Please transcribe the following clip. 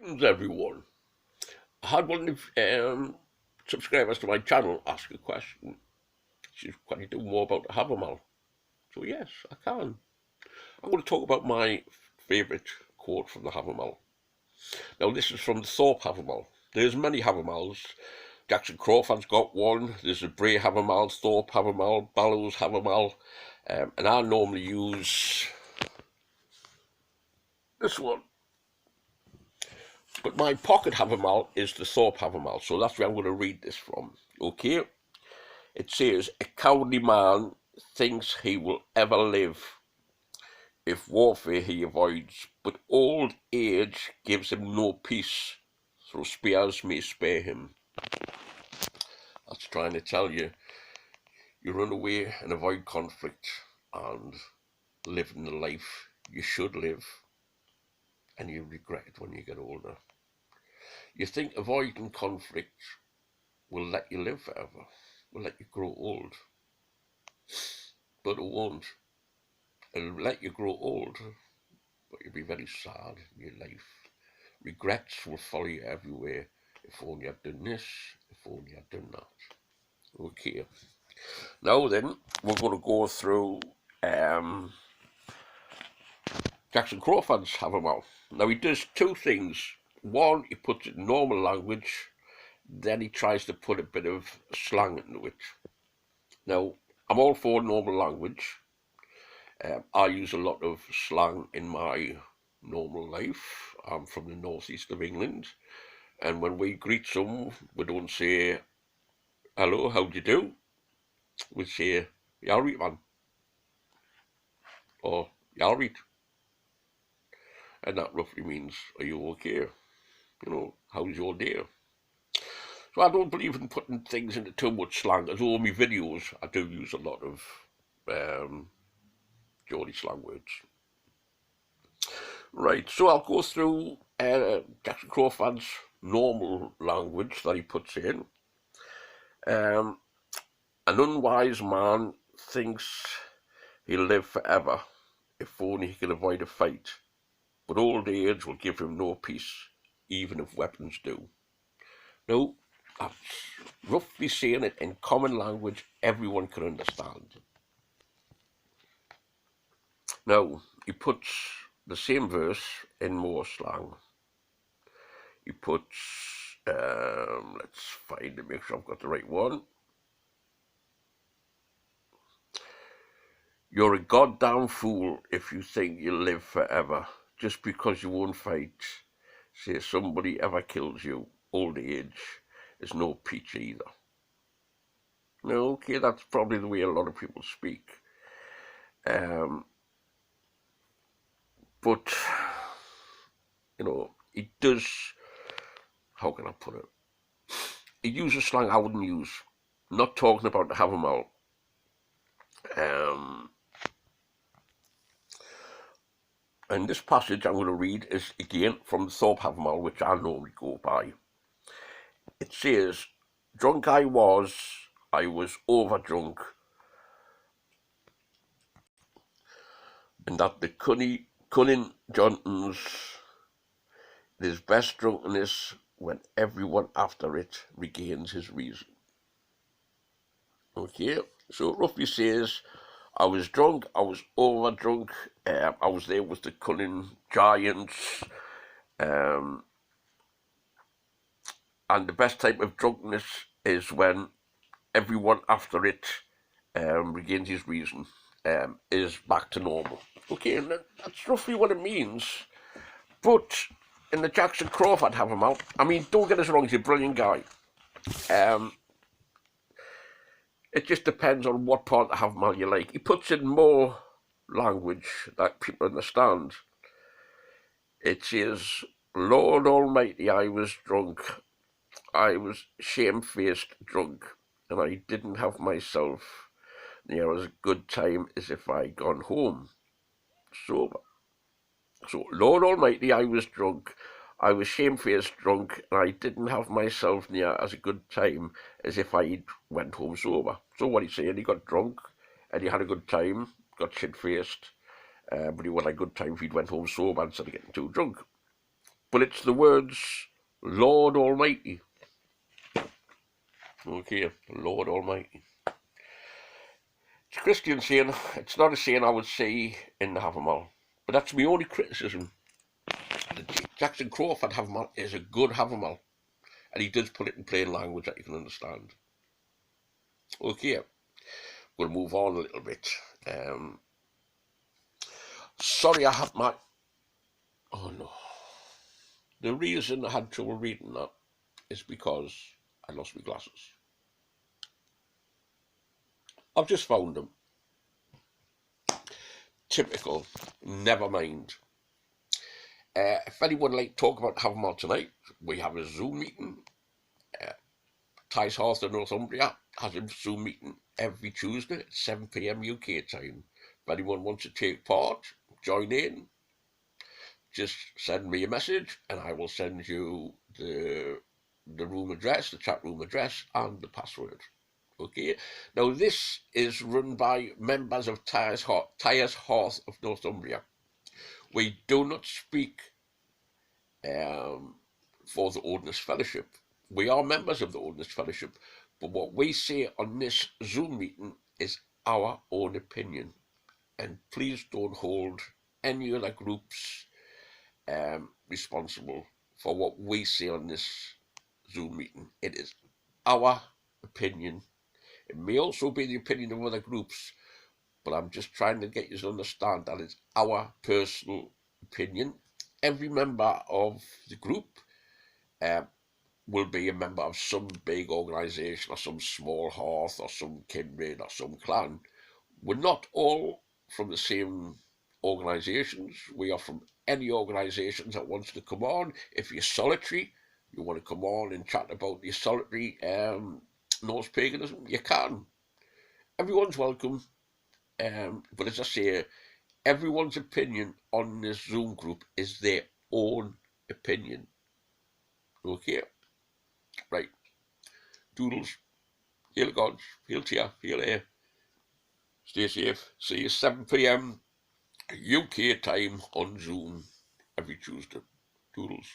Greetings, everyone. I had one of subscribers to my channel ask a question. She's can you do more about the Havamal? So yes, I can. I'm going to talk about my favourite quote from the Havamal. Now this is from the Thorpe Havamal. There's many Havamals. Jackson Crawford's got one. There's a Bray Havamal, Thorpe Havamal, Ballows Havamal, and I normally use this one. But my pocket Havamal is the Thorpe Havamal, so that's where I'm going to read this from. Okay? It says, a cowardly man thinks he will ever live if warfare he avoids, but old age gives him no peace, so spears may spare him. That's trying to tell you, you run away and avoid conflict and live the life you should live, and you regret it when you get older. You think avoiding conflict will let you live forever, will let you grow old, but it won't. It'll let you grow old, but you'll be very sad in your life. Regrets will follow you everywhere. If only I'd done this, if only I'd done that. Okay. Now then, we're going to go through Jackson Crawford's Havamal. Now he does two things. One, he puts it in normal language, then he tries to put a bit of slang into it. Now, I'm all for normal language. I use a lot of slang in my normal life. I'm from the northeast of England, and when we greet someone, we don't say, hello, how do you do? We say, y'all right, man, or y'all right. And that roughly means, are you okay? You know, how's your day? So I don't believe in putting things into too much slang. As all my videos, I do use a lot of Geordie slang words. Right, so I'll go through Jackson Crawford's normal language that he puts in. An unwise man thinks he'll live forever if only he can avoid a fight, but old age will give him no peace, even if weapons do. Now, that's roughly saying it in common language everyone can understand. Now, he puts the same verse in more slang. He puts, let's find it, make sure I've got the right one. You're a goddamn fool if you think you'll live forever, just because you won't fight. Say somebody ever kills you, old age is no peach either. Now, okay, that's probably the way a lot of people speak. But, you know, he does, how can I put it? He uses slang I wouldn't use. Not talking about the Havamal. And this passage I'm going to read is again from the Thorpe Havamal, which I normally go by. It says, drunk I was overdrunk, and that the cunning Johnton's his best drunkenness when everyone after it regains his reason. Okay, so it roughly says, I was drunk, I was overdrunk, I was there with the cunning giants, and the best type of drunkenness is when everyone after it regains his reason, is back to normal. Okay, and that's roughly what it means. But in the Jackson Crawford Havamal, I mean, don't get us wrong, he's a brilliant guy. It just depends on what part of the Havamal you like. He puts in more language that people understand. It says, Lord Almighty, I was drunk. I was shamefaced drunk, and I didn't have myself near as good time as if I'd gone home sober. So, Lord Almighty, I was drunk. I was shamefaced drunk, and I didn't have myself near as a good time as if I went home sober. So what he's saying, he got drunk, and he had a good time, got shit-faced, but he would have a good time if he'd went home sober instead of getting too drunk. but it's the words Lord Almighty. Okay, Lord Almighty. It's a Christian saying. It's not a saying I would say in the Havamal, but that's my only criticism. The Jackson Crawford Havamal is a good Havamal, and he does put it in plain language that you can understand. Okay, we'll move on a little bit. Sorry, I had my... Oh no. The reason I had trouble reading that is because I lost my glasses. I've just found them. Typical. Never mind. If anyone would like to talk about Havamal tonight, we have a Zoom meeting. Ty's Hearth in Northumbria has a Zoom meeting every Tuesday at 7 p.m. UK time. If anyone wants to take part, join in, just send me a message and I will send you the room address, the chat room address, and the password. Okay. Now this is run by members of Ty's Hearth of Northumbria. We do not speak for the Ordnance Fellowship. We are members of the Ordnance Fellowship, but what we say on this Zoom meeting is our own opinion. And please don't hold any other groups responsible for what we say on this Zoom meeting. It is our opinion. It may also be the opinion of other groups, but I'm just trying to get you to understand that it's our personal opinion. Every member of the group will be a member of some big organisation or some small hearth or some kindred or some clan. We're not all from the same organisations. We are from any organisations that wants to come on. If you're solitary, you want to come on and chat about your solitary Norse paganism, you can. Everyone's welcome. But as I say, everyone's opinion on this Zoom group is their own opinion. Okay? Right. Doodles. Hail gods. Hail to you. Hail air. Stay safe. See you 7 p.m. UK time on Zoom every Tuesday. Doodles.